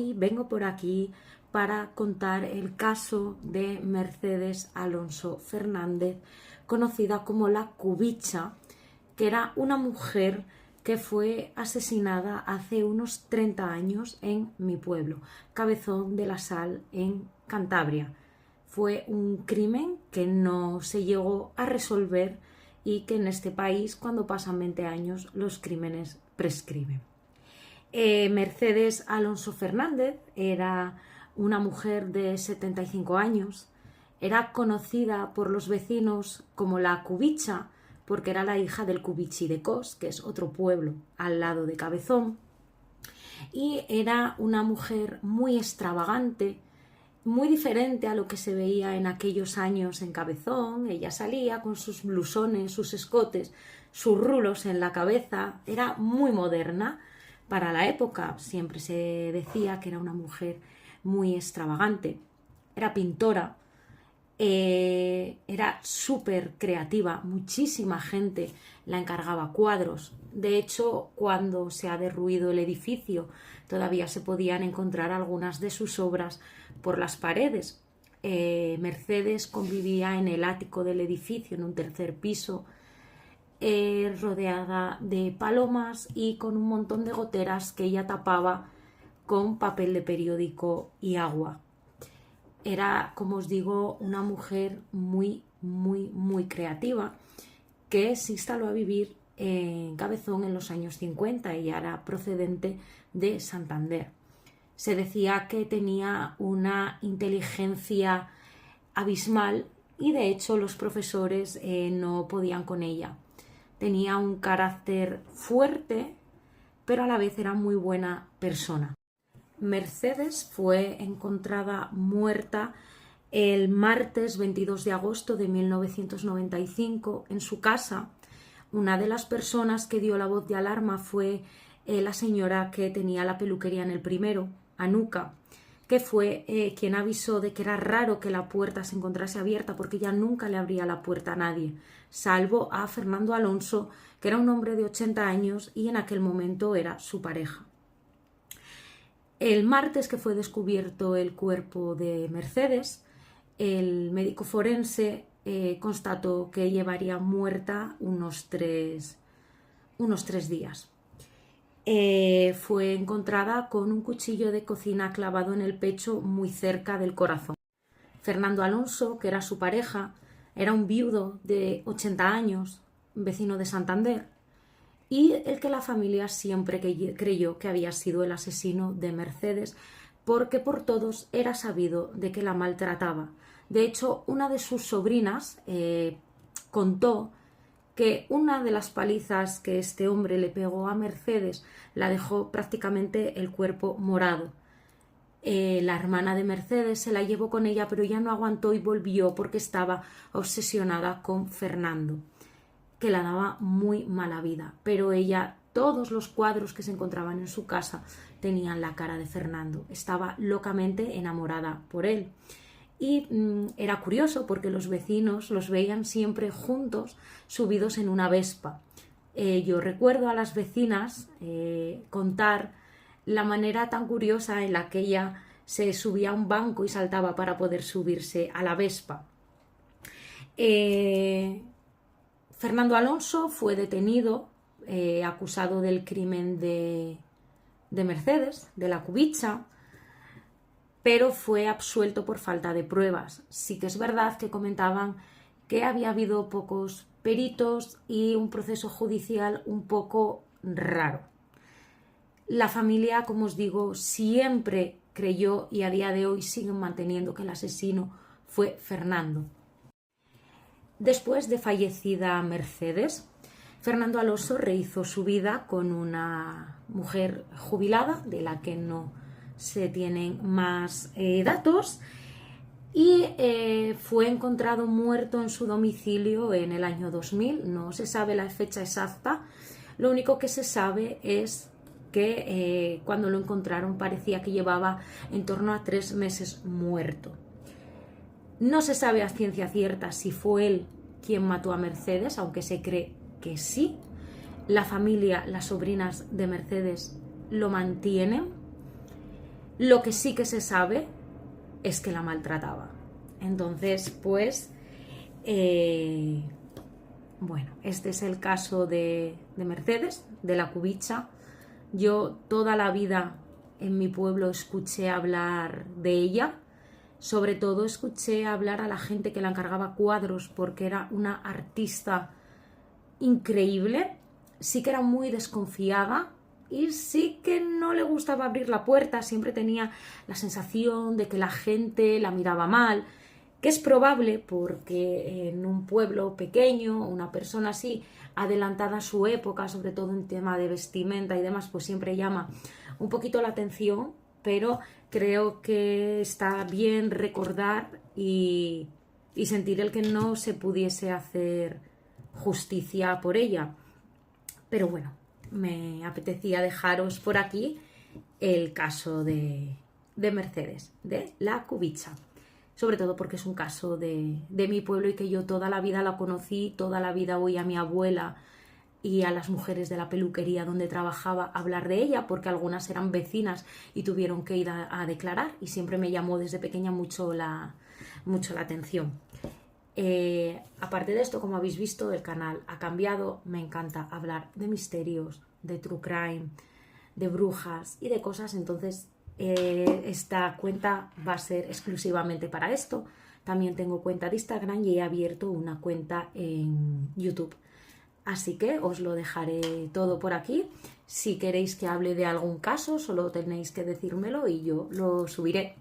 hoy vengo por aquí para contar el caso de Mercedes Alonso Fernández, conocida como la Cubicha, que era una mujer que fue asesinada hace unos 30 años en mi pueblo, Cabezón de la Sal, en Cantabria. Fue un crimen que no se llegó a resolver y que en este país, cuando pasan 20 años, los crímenes prescriben. Mercedes Alonso Fernández era una mujer de 75 años, era conocida por los vecinos como la Cubicha, porque era la hija del Cubichi de Cos, que es otro pueblo al lado de Cabezón, y era una mujer muy extravagante, muy diferente a lo que se veía en aquellos años en Cabezón. Ella salía con sus blusones, sus escotes, sus rulos en la cabeza, era muy moderna para la época. Siempre se decía que era una mujer muy extravagante, era pintora, era súper creativa, muchísima gente la encargaba cuadros. De hecho, cuando se ha derruido el edificio, todavía se podían encontrar algunas de sus obras por las paredes. Mercedes convivía en el ático del edificio, en un tercer piso, rodeada de palomas y con un montón de goteras que ella tapaba con papel de periódico y agua. Era, como os digo, una mujer muy creativa que se instaló a vivir en Cabezón en los años 50. Ella era procedente de Santander. Se decía que tenía una inteligencia abismal y de hecho los profesores no podían con ella. Tenía un carácter fuerte, pero a la vez era muy buena persona. Mercedes fue encontrada muerta el martes 22 de agosto de 1995 en su casa. Una de las personas que dio la voz de alarma fue la señora que tenía la peluquería en el primero, Anuca, que fue quien avisó de que era raro que la puerta se encontrase abierta porque ella nunca le abría la puerta a nadie, salvo a Fernando Alonso, que era un hombre de 80 años y en aquel momento era su pareja. El martes que fue descubierto el cuerpo de Mercedes, el médico forense constató que llevaría muerta unos tres días. Fue encontrada con un cuchillo de cocina clavado en el pecho muy cerca del corazón. Fernando Alonso, que era su pareja, era un viudo de 80 años, vecino de Santander, y el que la familia siempre creyó que había sido el asesino de Mercedes, porque por todos era sabido de que la maltrataba. De hecho, una de sus sobrinas contó que una de las palizas que este hombre le pegó a Mercedes la dejó prácticamente el cuerpo morado. La hermana de Mercedes se la llevó con ella, pero ya no aguantó y volvió porque estaba obsesionada con Fernando, que la daba muy mala vida. Pero ella, todos los cuadros que se encontraban en su casa tenían la cara de Fernando. Estaba locamente enamorada por él. Y era curioso porque los vecinos los veían siempre juntos, subidos en una Vespa. Yo recuerdo a las vecinas contar la manera tan curiosa en la que ella se subía a un banco y saltaba para poder subirse a la Vespa. Fernando Alonso fue detenido, acusado del crimen de Mercedes, de la Cubicha, pero fue absuelto por falta de pruebas. Sí que es verdad que comentaban que había habido pocos peritos y un proceso judicial un poco raro. La familia, como os digo, siempre creyó y a día de hoy siguen manteniendo que el asesino fue Fernando. Después de fallecida Mercedes, Fernando Alonso rehizo su vida con una mujer jubilada, de la que no se tienen más datos, y fue encontrado muerto en su domicilio en el año 2000. No se sabe la fecha exacta, lo único que se sabe es que cuando lo encontraron parecía que llevaba en torno a 3 meses muerto. No se sabe a ciencia cierta si fue él quien mató a Mercedes, aunque se cree que sí. La familia, las sobrinas de Mercedes lo mantienen. Lo que sí que se sabe es que la maltrataba. Entonces, pues, bueno, este es el caso de Mercedes, de la Cubicha. Yo toda la vida en mi pueblo escuché hablar de ella. Sobre todo escuché hablar a la gente que le encargaba cuadros porque era una artista increíble. Sí que era muy desconfiada y sí que no le gustaba abrir la puerta. Siempre tenía la sensación de que la gente la miraba mal, que es probable porque en un pueblo pequeño, una persona así, adelantada a su época, sobre todo en tema de vestimenta y demás, pues siempre llama un poquito la atención, pero creo que está bien recordar y sentir el que no se pudiese hacer justicia por ella. Pero bueno, me apetecía dejaros por aquí el caso de Mercedes, de la Cubicha. Sobre todo porque es un caso de mi pueblo y que yo toda la vida la conocí, toda la vida oí a mi abuela y a las mujeres de la peluquería donde trabajaba hablar de ella, porque algunas eran vecinas y tuvieron que ir a declarar, y siempre me llamó desde pequeña mucho la atención. Aparte de esto, como habéis visto, el canal ha cambiado. Me encanta hablar de misterios, de true crime, de brujas y de cosas. Entonces esta cuenta va a ser exclusivamente para esto. También tengo cuenta de Instagram y he abierto una cuenta en YouTube. Así que os lo dejaré todo por aquí. Si queréis que hable de algún caso, solo tenéis que decírmelo y yo lo subiré.